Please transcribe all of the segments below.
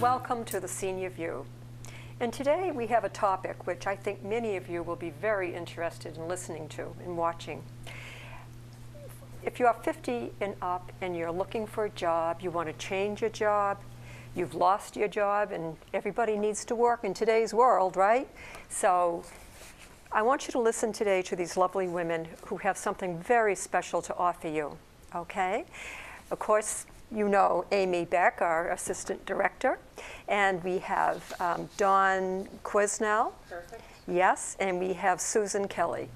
Welcome to the Senior View. And today we have a topic which I think many of you will be very interested in listening to and watching. If you are 50 and up and you're looking for a job, you want to change your job, you've lost your job, and everybody needs to work in today's world, right? So I want you to listen today to these lovely women who have something very special to offer you, okay? Of course, you know Amy Beck, our Assistant Director, and we have Dawn Quisnell. Perfect. Yes, and we have Susan Kelly.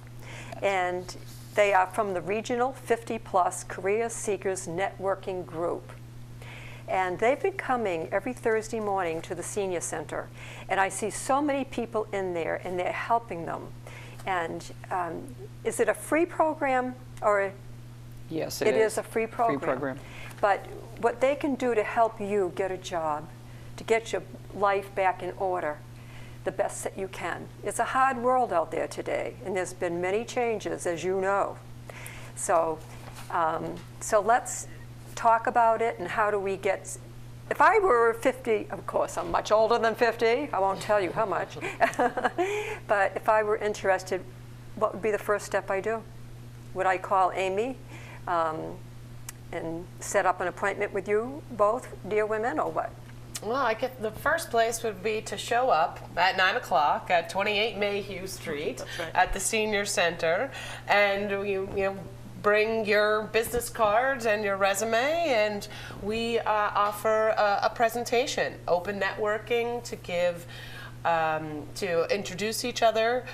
And they are from the Regional 50 Plus Career Seekers Networking Group. And they've been coming every Thursday morning to the Senior Center. And I see so many people in there, and they're helping them. And is it a free program or? Yes, it is a free program. Free program. But what they can do to help you get a job, to get your life back in order, the best that you can. It's a hard world out there today, and there's been many changes, as you know. So, so let's talk about it and how do we get. If I were 50, of course, I'm much older than 50. I won't tell you how much. But if I were interested, what would be the first step I do? Would I call Amy? And set up an appointment with you both, dear women, or what? Well, I get the first place would be to show up at 9 o'clock at 28 Mayhew Street at the Senior Center, and you bring your business cards and your resume, and we offer a presentation, open networking to give. To introduce each other,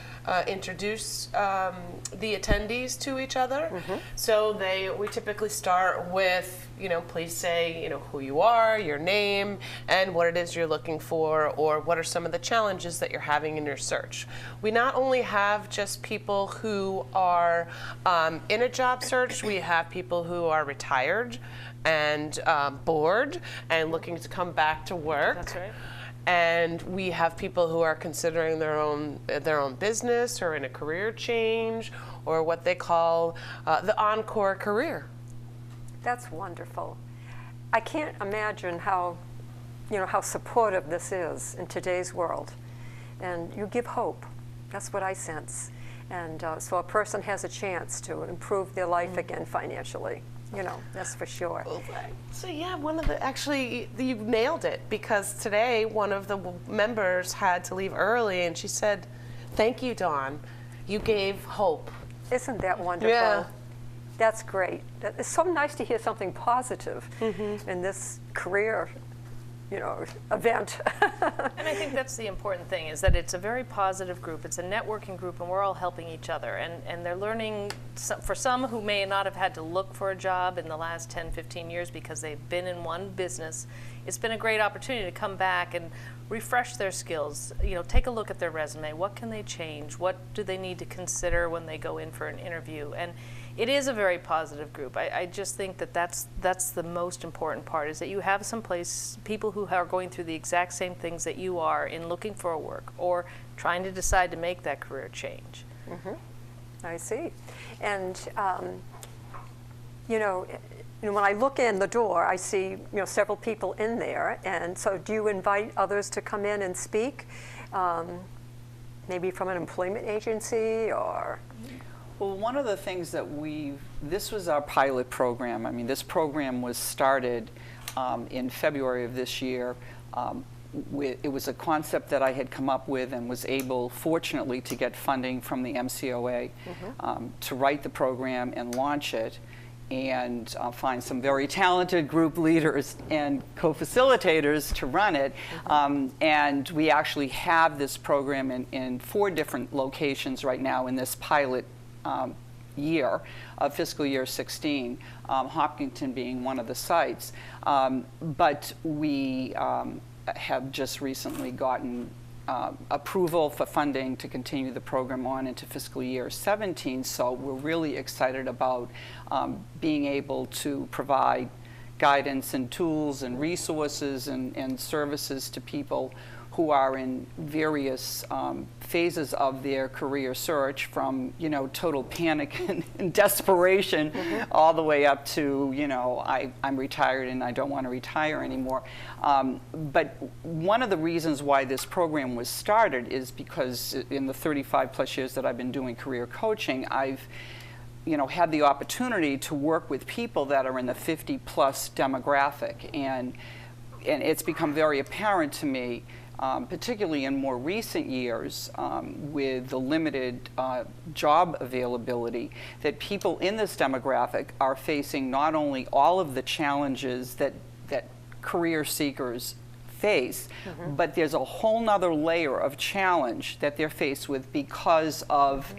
introduce the attendees to each other. Mm-hmm. So we typically start with, please say, who you are, your name, and what it is you're looking for, or what are some of the challenges that you're having in your search. We not only have just people who are in a job search, we have people who are retired and bored and looking to come back to work. That's right. And we have people who are considering their own business or in a career change or what they call the encore career. That's wonderful. I can't imagine how supportive this is in today's world. And you give hope. That's what I sense. And so a person has a chance to improve their life again financially. That's for sure. So yeah, you nailed it, because today one of the members had to leave early, and she said, "Thank you, Dawn. You gave hope." Isn't that wonderful? Yeah. That's great. It's so nice to hear something positive in this career, event. And I think that's the important thing, is that it's a very positive group. It's a networking group, and we're all helping each other. And they're learning, for some who may not have had to look for a job in the last 10, 15 years because they've been in one business, it's been a great opportunity to come back and refresh their skills. Take a look at their resume. What can they change? What do they need to consider when they go in for an interview? And it is a very positive group. I just think that's the most important part, is that you have people who are going through the exact same things that you are in looking for a work or trying to decide to make that career change. Mm-hmm. I see. And, when I look in the door, I see, several people in there. And so do you invite others to come in and speak? Maybe from an employment agency or? Well, one of the things that this was our pilot program. I mean, this program was started in February of this year. It was a concept that I had come up with and was able, fortunately, to get funding from the MCOA to write the program and launch it, and find some very talented group leaders and co-facilitators to run it. And we actually have this program in 4 different locations right now in this pilot year of fiscal year 16, Hopkinton being one of the sites. But we have just recently gotten approval for funding to continue the program on into fiscal year 17, so we're really excited about being able to provide guidance and tools and resources and services to people who are in various phases of their career search, from, you know, total panic and desperation, all the way up to, you know, I'm retired and I don't want to retire anymore. But one of the reasons why this program was started is because in the 35 plus years that I've been doing career coaching, I've, you know, had the opportunity to work with people that are in the 50 plus demographic, and it's become very apparent to me, particularly in more recent years, with the limited job availability, that people in this demographic are facing not only all of the challenges that career seekers face, but there's a whole nother layer of challenge that they're faced with because of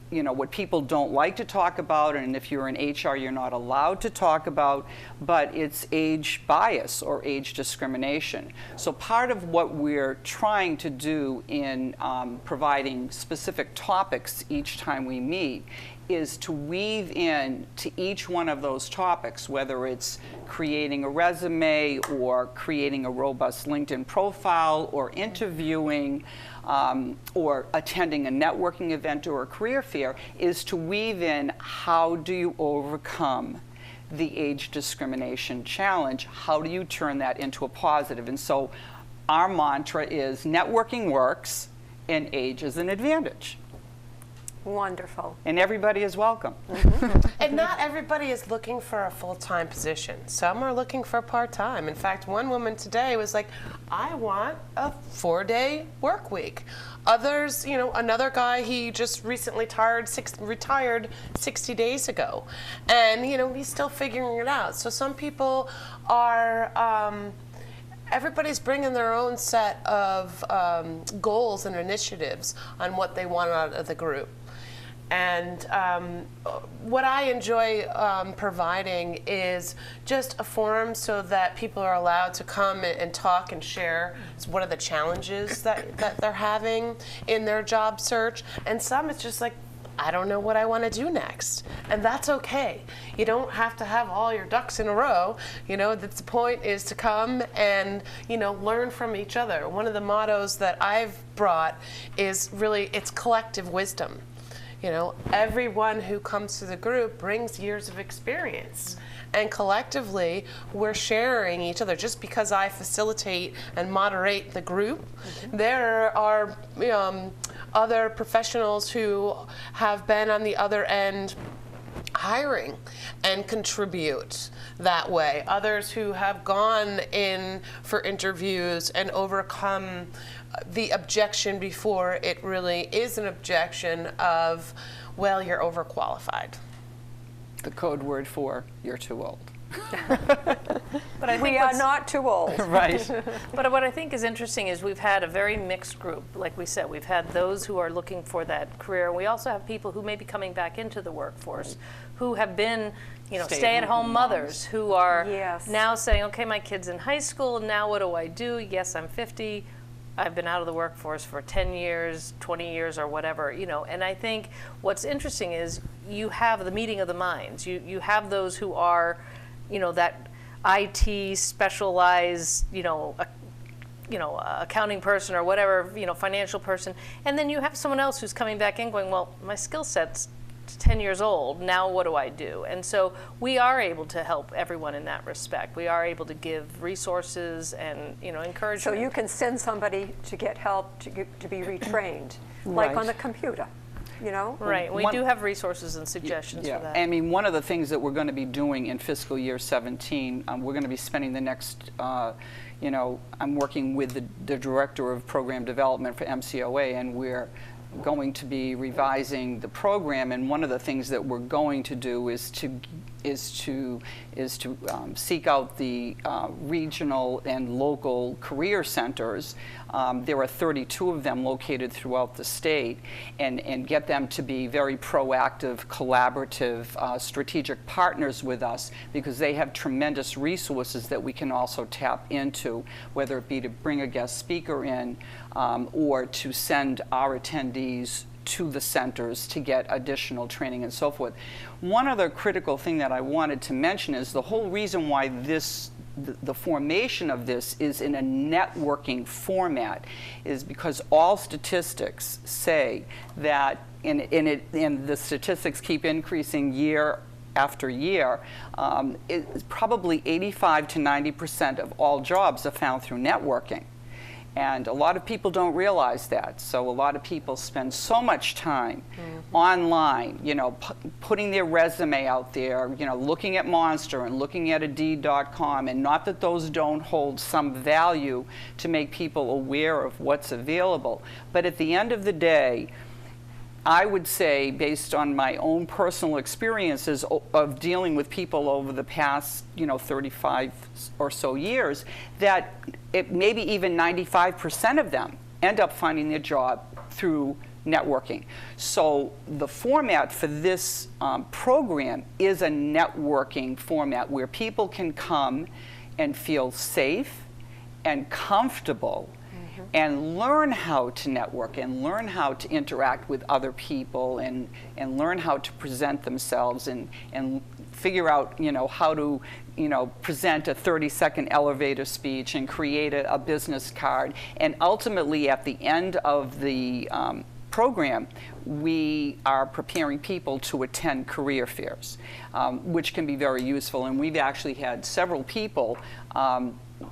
you know, what people don't like to talk about, and if you're in HR, you're not allowed to talk about, but it's age bias or age discrimination. So part of what we're trying to do in providing specific topics each time we meet is to weave in to each one of those topics, whether it's creating a resume or creating a robust LinkedIn profile or interviewing or attending a networking event or a career fair, is to weave in how do you overcome the age discrimination challenge? How do you turn that into a positive? And so our mantra is networking works and age is an advantage. Wonderful. And everybody is welcome. And not everybody is looking for a full-time position. Some are looking for part-time. In fact, one woman today was like, I want a 4-day work week. Others, you know, another guy, he just recently retired 60 days ago. And, you know, he's still figuring it out. So some people are, everybody's bringing their own set of goals and initiatives on what they want out of the group. And what I enjoy providing is just a forum so that people are allowed to come and talk and share what are the challenges that they're having in their job search. And some, it's just like, I don't know what I want to do next. And that's okay. You don't have to have all your ducks in a row. You know, the point is to come and, you know, learn from each other. One of the mottos that I've brought is really, it's collective wisdom. You know, everyone who comes to the group brings years of experience. And collectively, we're sharing each other. Just because I facilitate and moderate the group, there are other professionals who have been on the other end hiring and contribute that way. Others who have gone in for interviews and overcome the objection before it really is an objection of, well, you're overqualified. The code word for you're too old. But I think We are not too old. Right. But what I think is interesting is we've had a very mixed group. Like we said, we've had those who are looking for that career. We also have people who may be coming back into the workforce, who have been, you know, stay-at-home mothers, who are now saying, okay, my kid's in high school, now what do I do? Yes, I'm 50. I've been out of the workforce for 10 years, 20 years, or whatever, you know. And I think what's interesting is you have the meeting of the minds. You have those who are, you know, that IT specialized, accounting person or whatever, you know, financial person. And then you have someone else who's coming back in going, well, my skill set's 10 years old, now what do I do? And so we are able to help everyone in that respect. We are able to give resources and, you know, encourage. So you can send somebody to get help to be retrained, like on the computer, you know? Right, we do have resources and suggestions for that. I mean, one of the things that we're going to be doing in fiscal year 17, we're going to be spending the next, I'm working with the Director of Program Development for MCOA, and we're going to be revising the program, and one of the things that we're going to do is to seek out the regional and local career centers. There are 32 of them located throughout the state, and get them to be very proactive, collaborative, strategic partners with us, because they have tremendous resources that we can also tap into, whether it be to bring a guest speaker in or to send our attendees to the centers to get additional training and so forth. One other critical thing that I wanted to mention is the whole reason why the formation of this is in a networking format is because all statistics say that, and the statistics keep increasing year after year, probably 85 to 90% of all jobs are found through networking. And a lot of people don't realize that. So a lot of people spend so much time online, putting their resume out there, looking at Monster and looking at Indeed.com, and not that those don't hold some value to make people aware of what's available. But at the end of the day, I would say, based on my own personal experiences of dealing with people over the past, 35 or so years, that maybe even 95% of them end up finding their job through networking. So the format for this program is a networking format where people can come and feel safe and comfortable and learn how to network and learn how to interact with other people and learn how to present themselves and figure out, how to, present a 30-second elevator speech and create a business card. And ultimately, at the end of the program, we are preparing people to attend career fairs, which can be very useful. And we've actually had several people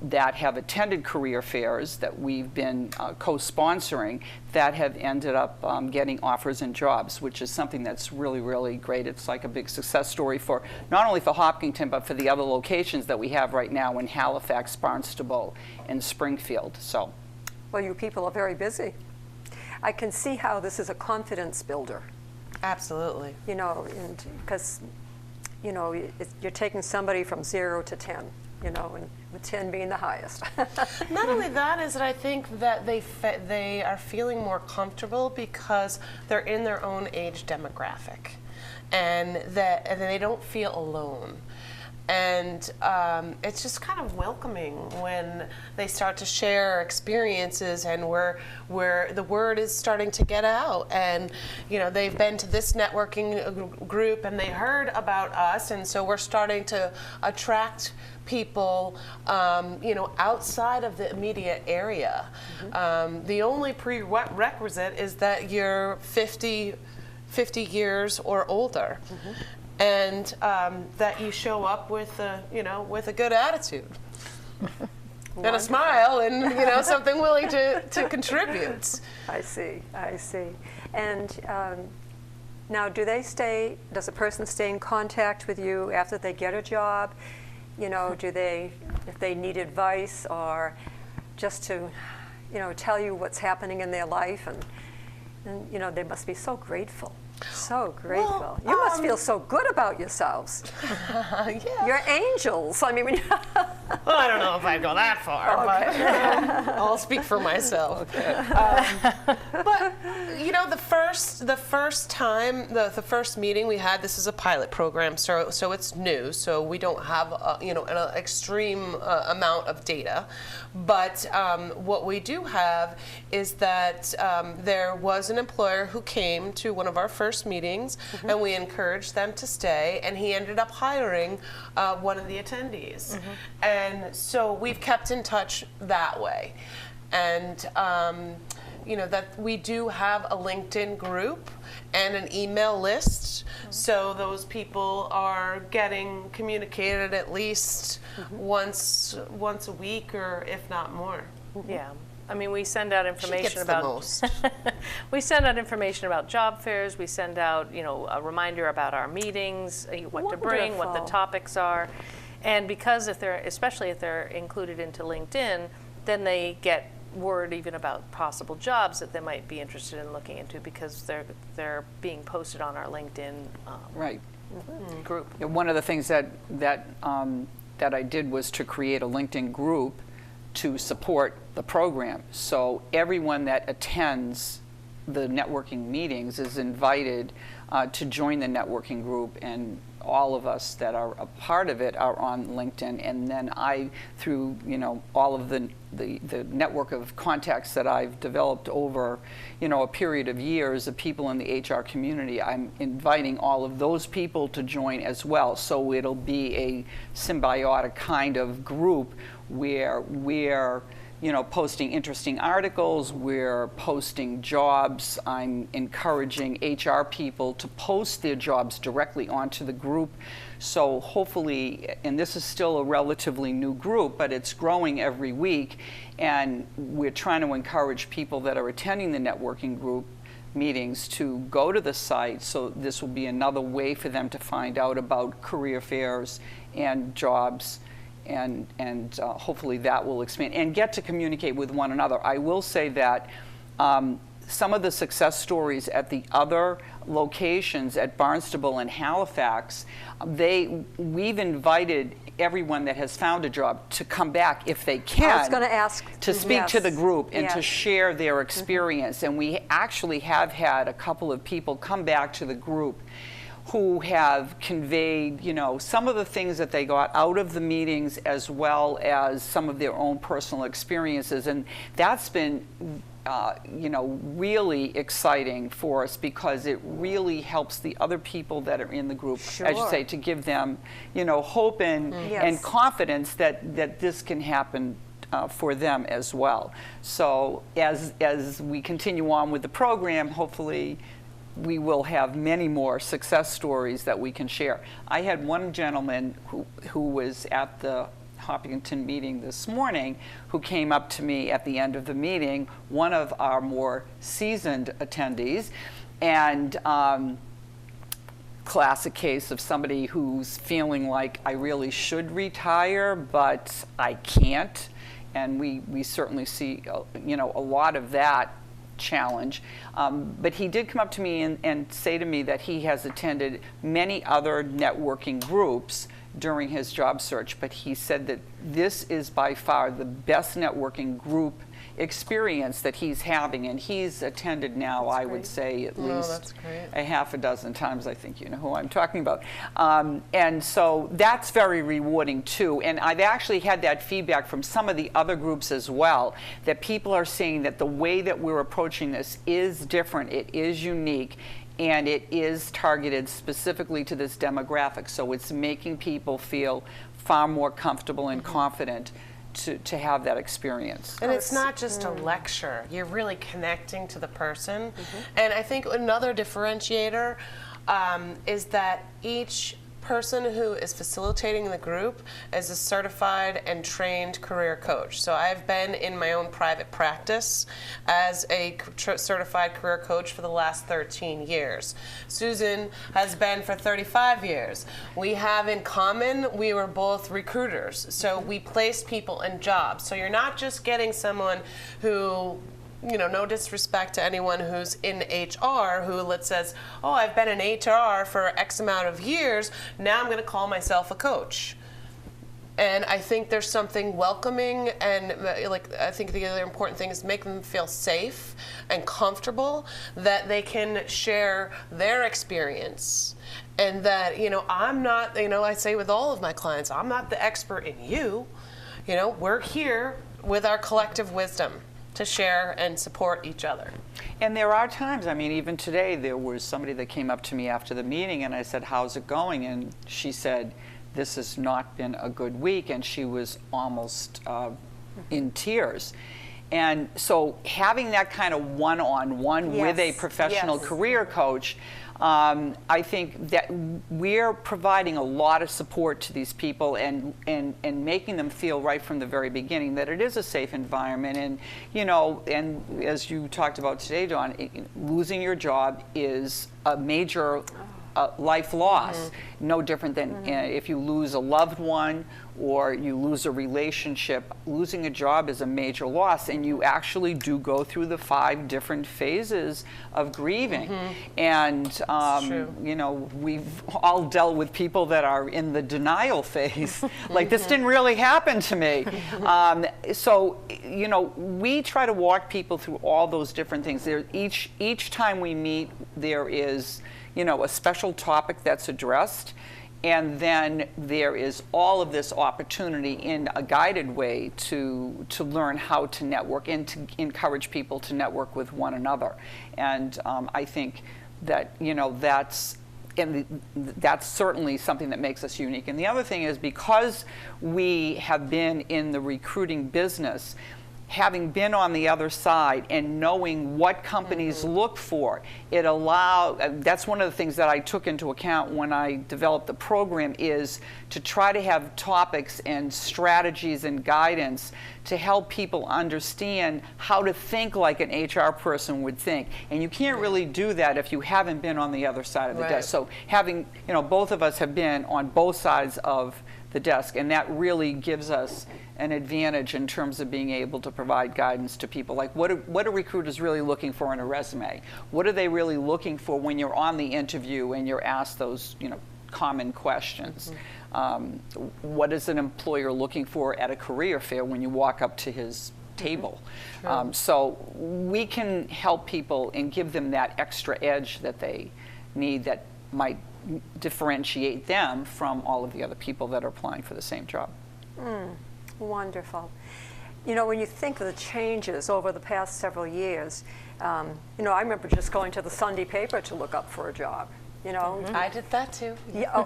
that have attended career fairs that we've been co-sponsoring that have ended up getting offers and jobs, which is something that's really, really great. It's like a big success story for not only for Hopkinton, but for the other locations that we have right now in Halifax, Barnstable, and Springfield. So, Well, you people are very busy. I can see how this is a confidence builder. Absolutely. And because, you're taking somebody from 0 to 10, and with 10 being the highest. Not only that, is that I think that they are feeling more comfortable because they're in their own age demographic, and they don't feel alone. And it's just kind of welcoming when they start to share experiences, and where the word is starting to get out. And they've been to this networking group and they heard about us, and so we're starting to attract people, outside of the immediate area. The only prerequisite is that you're 50 years or older. And that you show up with a good attitude and a smile and something willing to contribute. I see. And now, does a person stay in contact with you after they get a job? If they need advice, or just to, tell you what's happening in their life, and they must be so grateful. So grateful. Well, you must feel so good about yourselves. Yeah. You're angels. I mean, when Well, I don't know if I'd go that far, but I'll speak for myself. Okay. But the first first meeting we had, this is a pilot program, so it's new, so we don't have an extreme amount of data. But what we do have is that there was an employer who came to one of our first meetings, and we encouraged them to stay, and he ended up hiring one of the attendees. And so we've kept in touch that way. And that we do have a LinkedIn group and an email list, so those people are getting communicated at least once a week, or if not more. Yeah. I mean, we send out information She gets about the most. we send out information about job fairs. We send out, a reminder about our meetings, what to bring, what the Wonderful. topics are, and because especially if they're included into LinkedIn, then they get word even about possible jobs that they might be interested in looking into, because they're being posted on our LinkedIn right. group. Yeah, one of the things that I did was to create a LinkedIn group to support the program. So everyone that attends the networking meetings is invited to join the networking group, and all of us that are a part of it are on LinkedIn. And then I, through all of the the network of contacts that I've developed over, a period of years of people in the HR community, I'm inviting all of those people to join as well. So it'll be a symbiotic kind of group where we're posting interesting articles, we're posting jobs. I'm encouraging HR people to post their jobs directly onto the group. So hopefully, and this is still a relatively new group, but it's growing every week, and we're trying to encourage people that are attending the networking group meetings to go to the site. So this will be another way for them to find out about career fairs and jobs. And hopefully that will expand and get to communicate with one another. I will say that some of the success stories at the other locations at Barnstable and Halifax, we've invited everyone that has found a job to come back if they can. I was going to ask. To speak to the group and to share their experience. And we actually have had a couple of people come back to the group who have conveyed, some of the things that they got out of the meetings, as well as some of their own personal experiences. And that's been, really exciting for us, because it really helps the other people that are in the group, as you say, to give them, hope and confidence that this can happen for them as well. So as we continue on with the program, hopefully we will have many more success stories that we can share. I had one gentleman who was at the Hopkinton meeting this morning who came up to me at the end of the meeting, one of our more seasoned attendees, and classic case of somebody who's feeling like, I really should retire, but I can't. And we certainly see a lot of that challenge. But he did come up to me and say to me that he has attended many other networking groups during his job search, but he said that this is by far the best networking group experience that he's having, and he's attended now, I would say, at least a half a dozen times. I think you know who I'm talking about. And so that's very rewarding too. And I've actually had that feedback from some of the other groups as well, that people are saying that the way that we're approaching this is different, it is unique, and it is targeted specifically to this demographic. So it's making people feel far more comfortable and confident to have that experience. And it's not just a lecture. You're really connecting to the person. And I think another differentiator is that each person who is facilitating the group is a certified and trained career coach. So I've been in my own private practice as a certified career coach for the last 13 years. Susan has been for 35 years. We have in common, we were both recruiters. So we placed people in jobs. So you're not just getting someone who, no disrespect to anyone who's in HR who says, oh, I've been in HR for X amount of years, now I'm going to call myself a coach. And I think there's something welcoming, and I think the other important thing is make them feel safe and comfortable, that they can share their experience. And that, I'm not, I say with all of my clients, I'm not the expert in you. We're here with our collective wisdom to share and support each other. And there are times, even today, there was somebody that came up to me after the meeting, and I said, how's it going? And she said, this has not been a good week, and she was almost in tears. And so having that kind of one-on-one with a professional career coach, I think that we're providing a lot of support to these people and making them feel right from the very beginning that it is a safe environment. And, and as you talked about today, Dawn, losing your job is a major life loss, no different than if you lose a loved one or you lose a relationship. Losing a job is a major loss, and you actually do go through the 5 different phases of grieving. And we've all dealt with people that are in the denial phase, like this didn't really happen to me. So we try to walk people through all those different things. Each time we meet, there is a special topic that's addressed, And then there is all of this opportunity in a guided way to learn how to network and to encourage people to network with one another. And I think that, that's certainly something that makes us unique. And the other thing is, because we have been in the recruiting business, having been on the other side and knowing what companies look for, that's one of the things that I took into account when I developed the program, is to try to have topics and strategies and guidance to help people understand how to think like an HR person would think. And you can't really do that if you haven't been on the other side of the desk. So having, both of us have been on both sides of the desk, and that really gives us an advantage in terms of being able to provide guidance to people. Like, what are recruiters really looking for in a resume? What are they really looking for when you're on the interview and you're asked those, common questions? What is an employer looking for at a career fair when you walk up to his table? So we can help people and give them that extra edge that they need, that might differentiate them from all of the other people that are applying for the same job. Wonderful. When you think of the changes over the past several years, I remember just going to the Sunday paper to look up for a job. I did that too. Yeah.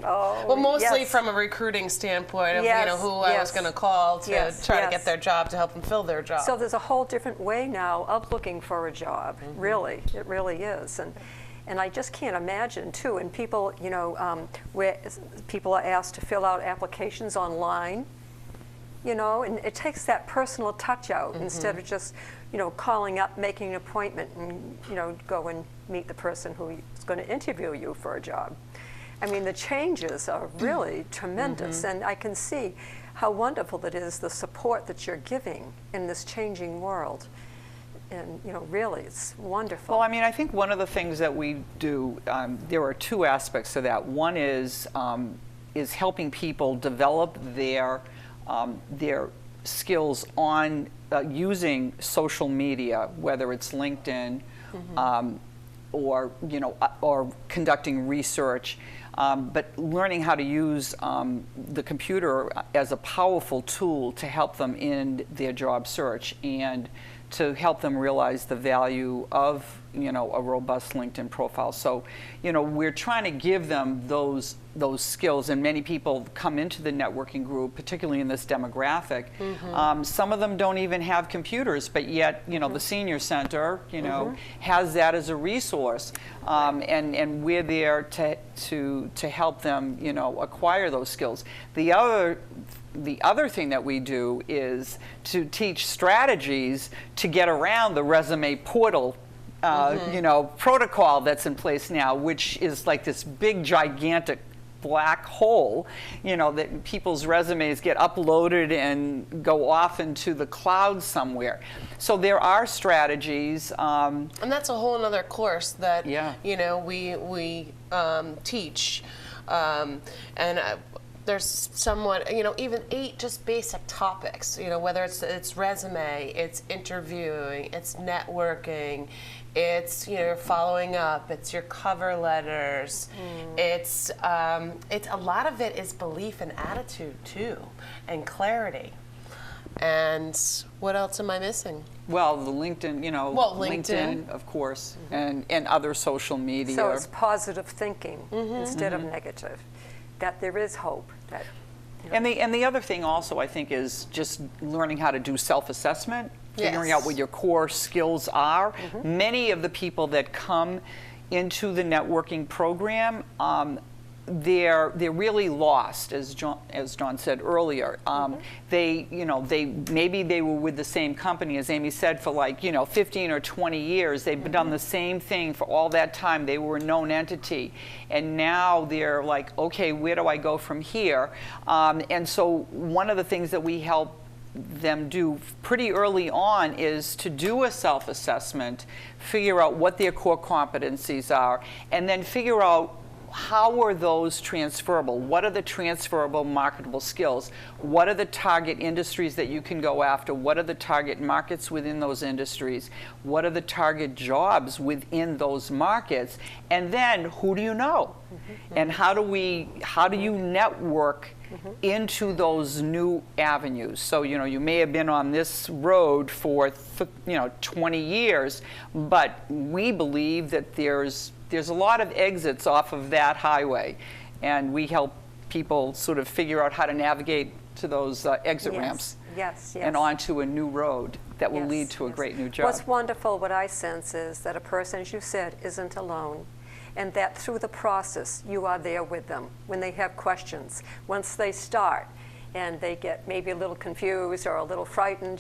Well, mostly from a recruiting standpoint of who I was going to call to try to get their job, to help them fill their job. So there's a whole different way now of looking for a job. Really, it really is. And I just can't imagine too. And people, where people are asked to fill out applications online, and it takes that personal touch out instead of just, calling up, making an appointment, and go and meet the person who is going to interview you for a job. I mean, the changes are really tremendous, and I can see how wonderful it is, the support that you're giving in this changing world. And really, it's wonderful. Well, I mean, I think one of the things that we do, there are two aspects to that. One is helping people develop their skills on using social media, whether it's LinkedIn or conducting research, but learning how to use the computer as a powerful tool to help them in their job search, and to help them realize the value of a robust LinkedIn profile. So we're trying to give them those skills, and many people come into the networking group, particularly in this demographic. Some of them don't even have computers, but yet the senior center has that as a resource, and we're there to help them acquire those skills. The other thing that we do is to teach strategies to get around the resume portal protocol that's in place now, which is like this big, gigantic black hole, that people's resumes get uploaded and go off into the cloud somewhere. So there are strategies. And that's a whole other course that, we teach. There's somewhat, even 8 just basic topics, whether it's resume, it's interviewing, it's networking, it's, following up, it's your cover letters, it's a lot of it is belief and attitude too, and clarity. And what else am I missing? Well, the LinkedIn, LinkedIn, of course, and other social media. So it's positive thinking instead of negative, that there is hope. And the other thing also, I think, is just learning how to do self-assessment, figuring out what your core skills are. Many of the people that come into the networking program, they're really lost, as John said earlier. They maybe they were with the same company, as Amy said, for 15 or 20 years. They've done the same thing for all that time. They were a known entity, and now they're like, okay, where do I go from here? And so one of the things that we help them do pretty early on is to do a self-assessment, figure out what their core competencies are, and then figure out how are those transferable? What are the transferable marketable skills? What are the target industries that you can go after? What are the target markets within those industries? What are the target jobs within those markets? And then who do you know? And how do you network into those new avenues? So, you may have been on this road for 20 years, but we believe that there's a lot of exits off of that highway, and we help people sort of figure out how to navigate to those exit ramps and onto a new road that will lead to a great new job. What's wonderful, what I sense is that a person, as you said, isn't alone, and that through the process you are there with them when they have questions. Once they start and they get maybe a little confused or a little frightened,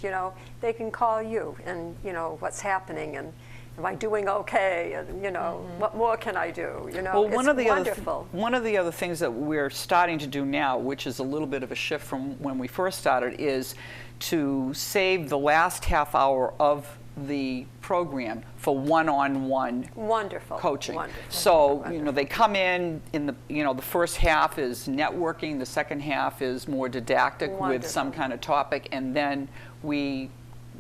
they can call you and what's happening, and am I doing okay, and what more can I do? Well, it's wonderful. One of the other things that we're starting to do now, which is a little bit of a shift from when we first started, is to save the last half hour of the program for one-on-one coaching. Wonderful. So, they come in the, the first half is networking, the second half is more didactic with some kind of topic, and then we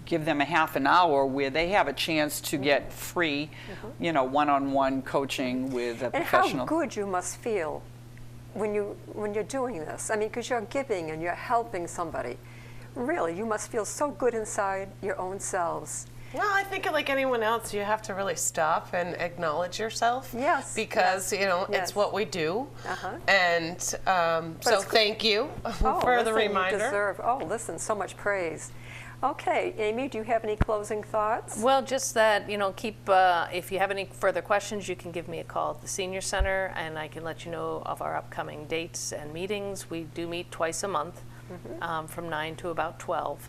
give them a half an hour where they have a chance to get free, one-on-one coaching with a professional. And how good you must feel when you're doing this. I mean, because you're giving and you're helping somebody. Really, you must feel so good inside your own selves. Well, I think like anyone else, you have to really stop and acknowledge yourself. Yes. Because, it's what we do. And so thank you for the reminder. You deserve, listen, so much praise. Okay, Amy, do you have any closing thoughts? Well, just that, if you have any further questions, you can give me a call at the Senior Center, and I can let you know of our upcoming dates and meetings. We do meet twice a month from 9 to about 12.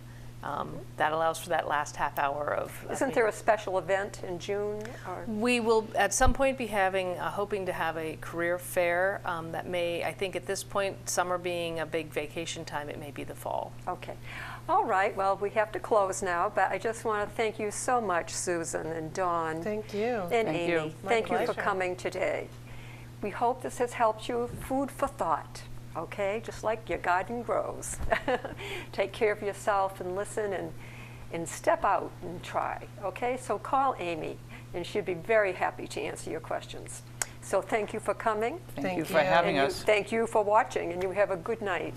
That allows for that last half hour of... Isn't there a special event in June? We will at some point be hoping to have a career fair that may, I think at this point, summer being a big vacation time, it may be the fall. Okay. All right, well, we have to close now, but I just want to thank you so much, Susan and Dawn. Thank you. And Thank Amy. you. Thank you for coming today. We hope this has helped you. Food for thought, okay? Just like your garden grows. Take care of yourself and listen and step out and try, okay? So call Amy, and she'd be very happy to answer your questions. So thank you for coming. Thank you for having us. Thank you for watching, and you have a good night.